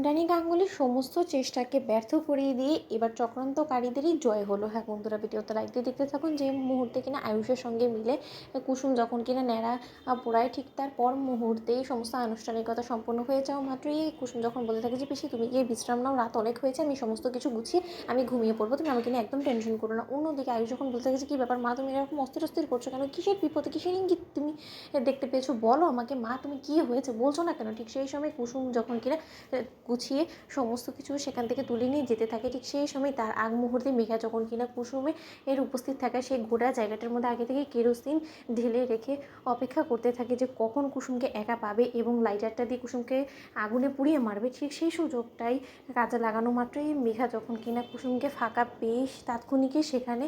ইন্দ্রাণী গাঙ্গুলির সমস্ত চেষ্টাকে ব্যর্থ করিয়ে দিয়ে এবার চক্রান্তকারীদেরই জয় হলো। হ্যাঁ বন্ধুরা, ভিডিওতে লাইক দিয়ে দেখতে থাকুন। যে মুহূর্তে কিনা আয়ুষের সঙ্গে মিলে কুসুম যখন কিনা ন্যাড়া পোড়ায়, ঠিক তার পর মুহূর্তেই সমস্ত আনুষ্ঠানিকতা সম্পন্ন হয়ে যাওয়া মাত্রই কুসুম যখন বলতে থাকে যে পিসি তুমি গিয়ে বিশ্রাম নাও, রাত অনেক হয়েছে, আমি সমস্ত কিছু গুছিয়ে আমি ঘুমিয়ে পড়বো, তুমি আমাকে নিয়ে একদম টেনশন করো না। অন্যদিকে আয়ুষ যখন বলতে থাকে যে কী ব্যাপার মা, তুমি এরকম অস্থির অস্থির করছো কেন, কিসের বিপদে, কিসের ইঙ্গিত তুমি দেখতে পেয়েছো, বলো আমাকে মা, তুমি কী হয়েছে বলছো না কেন। ঠিক সেই সময় কুসুম যখন কিনা গুছিয়ে সমস্ত কিছু সেখান থেকে তুলে নিয়ে যেতে থাকে, ঠিক সেই সময় তার আগ মুহূর্তে মেঘা যখন কিনা কুসুমে এর উপস্থিত থাকা সেই ঘোড়া জায়গাটার মধ্যে আগে থেকে কেরোসিন ঢেলে রেখে অপেক্ষা করতে থাকে যে কখন কুসুমকে একা পাবে এবং লাইটারটা দিয়ে কুসুমকে আগুনে পুড়িয়ে মারবে। ঠিক সেই সুযোগটাই কাজে লাগানো মাত্রই মেঘা যখন কিনা কুসুমকে ফাঁকা পেয়ে তাৎক্ষণিকই সেখানে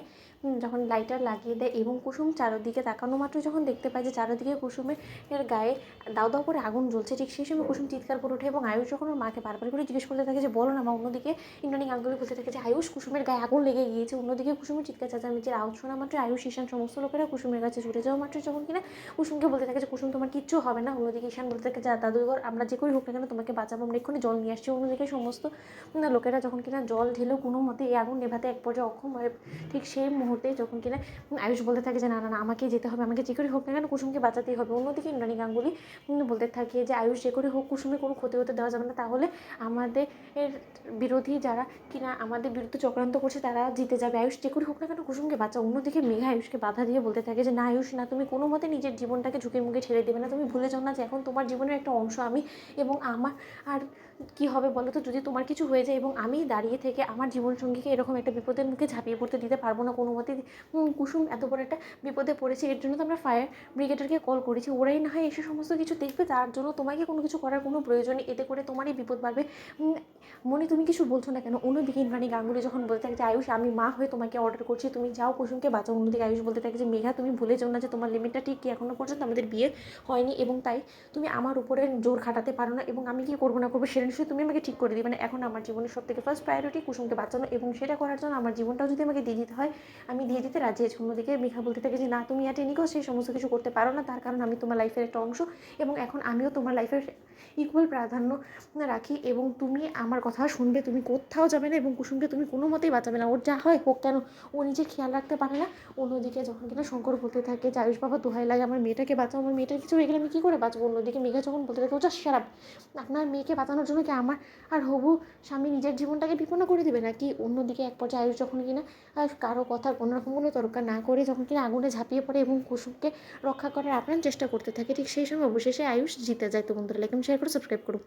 যখন লাইটার লাগিয়ে দেয় এবং কুসুম চারদিকে তাকানো মাত্র যখন দেখতে পায় যে চারদিকে কুসুমের গায়ে দাউ দাউ করে আগুন জ্বলছে, ঠিক সেই সময় কুসুম চিৎকার করে ওঠে এবং আয়ুষ যখন ওর মাকে বারবার করে জিজ্ঞেস করতে থাকে যে বলো না মা। অন্যদিকে ইন্দ্রাণী গাঙ্গুলি বলতে থাকে যে আয়ুষ কুসুমের গায়ে আগুন লেগে গিয়েছে। অন্যদিকে কুসুমের চিৎকার চেঁচামেচির আওয়াজ শোনা মাত্র আয়ুষ, ঈশান সমস্ত লোকেরা কুসুমের কাছে ছুটে যাওয়া মাত্র যখন কিনা কুসুমকে বলতে থাকে যে কুসুম তোমার কিচ্ছু হবে না। অন্যদিকে ঈশান বলতে থাকে যে দাদুঘর আমরা যে করেই হোক না কেন তোমাকে বাঁচাবো, আমরা এক্ষুনি জল নিয়ে আসছি। অন্যদিকে সমস্ত লোকেরা যখন কিনা জল ঢেলেও কোনো মতে এই আগুন নেভাতে এক পর্যায়ে অক্ষম হয়, ঠিক সেই মুহূর্তে যখন কিনা আয়ুষ বলতে থাকে যে না না না, আমাকেই যেতে হবে, আমাকে যে করে হোক না কেন কুসুমকে বাঁচাতেই হবে। অন্যদিকে ইন্দ্রাণী গাঙ্গুলি বলতে থাকে যে আয়ুষ যে করে হোক কুসুমে কোনো ক্ষতি হতে দেওয়া যাবে না, তাহলে আমাদের বিরোধী যারা কিনা আমাদের বিরুদ্ধে চক্রান্ত করছে তারা জিতে যাবে। আয়ুষ যে করে হোক না কেন কুসুমকে বাঁচাও। অন্যদিকে মেঘা আয়ুষকে বাধা দিয়ে বলতে থাকে যে না আয়ুষ না, তুমি কোনো মতে নিজের জীবনটাকে ঝুঁকির মুখে ছেড়ে দেবে না, তুমি ভুলে যাও না যে এখন তোমার জীবনের একটা অংশ আমি, এবং আমার আর কী হবে বলো তো যদি তোমার কিছু হয়ে যায়, এবং আমি দাঁড়িয়ে থেকে আমার জীবনসঙ্গীকে এরকম একটা বিপদের মুখে ঝাঁপিয়ে পড়তে দিতে পারবো না কোনো মতে। কুসুম এত বড় একটা বিপদে পড়েছে, এর জন্য তো আমরা ফায়ার ব্রিগেডারকে কল করেছি, ওরাই না হয় এসে সমস্ত কিছু দেখবে, তার জন্য তোমাকে কোনো কিছু করার কোনো প্রয়োজন নেই, এতে করে তোমারই বিপদ বাড়বে। মনে তুমি কিছু বলছো না কেন। অন্যদিকে ইন্দ্রাণী গাঙ্গুলি যখন বলতে থাকে যে আয়ুষ আমি মা হয়ে তোমাকে অর্ডার করছি, তুমি যাও কুসুমকে বাঁচাও। অন্যদিকে আয়ুষ বলতে থাকে যে মেঘা তুমি ভুলে যাও না যে তোমার লিমিটটা ঠিক কি, এখনও পর্যন্ত আমাদের বিয়ে হয়নি এবং তাই তুমি আমার উপরে জোর খাটাতে পারো না, এবং আমি কি করবো না করবো সেটা নিশ্চয়ই তুমি আমাকে ঠিক করে দিবে না। এখন আমার জীবনের সব থেকে ফার্স্ট প্রায়োরিটি কুসুমকে বাঁচানো, এবং সেটা করার জন্য আমার জীবনটাও যদি আমাকে দিয়ে দিতে হয় আমি দিয়ে দিতে রাজি আছি। অন্যদিকে মেঘা বলতে থাকে যে না, তুমি এটা নিকেও সেই সমস্ত কিছু করতে পারো না, তার কারণ আমি তোমার লাইফের একটা অংশ এবং এখন আমিও তোমার লাইফের ইকুয়াল প্রাধান্য রাখি, এবং তুমি আমার কথা শুনবে, তুমি কোথাও যাবে না এবং কুসুমকে তুমি কোনো মতেই বাঁচাবে না, ওর যা হয় হোক কেন ও নিজে খেয়াল রাখতে পারে না। অন্যদিকে যখন কিনা শঙ্কর বলতে থাকে যে আয়ুষ বাবা দোহাই লাগে আমার মেয়েটাকে বাঁচাও, আমার মেয়েটার কিছু হয়ে গেলে আমি কী করে বাঁচবো। অন্যদিকে মেঘা যখন বলতে থাকে ও যা খারাপ, আপনার মেয়েকে বাঁচানোর জন্য কি আমার আর হবু স্বামী নিজের জীবনটাকে বিপন্ন করে দেবে নাকি। অন্যদিকে এক পর্যায়ে আয়ুষ যখন কিনা কারো কথার কোনোরকম কোনো তরকা না করে যখন কিনা আগুনে ঝাঁপিয়ে পড়ে এবং কুসুমকে রক্ষা করার আপ্রাণ চেষ্টা করতে থাকে, ঠিক সেই সময় অবশেষে আয়ুষ জিতে যায়। তো বন্ধুরা লাইক শেয়ার করে সাবস্ক্রাইব করো।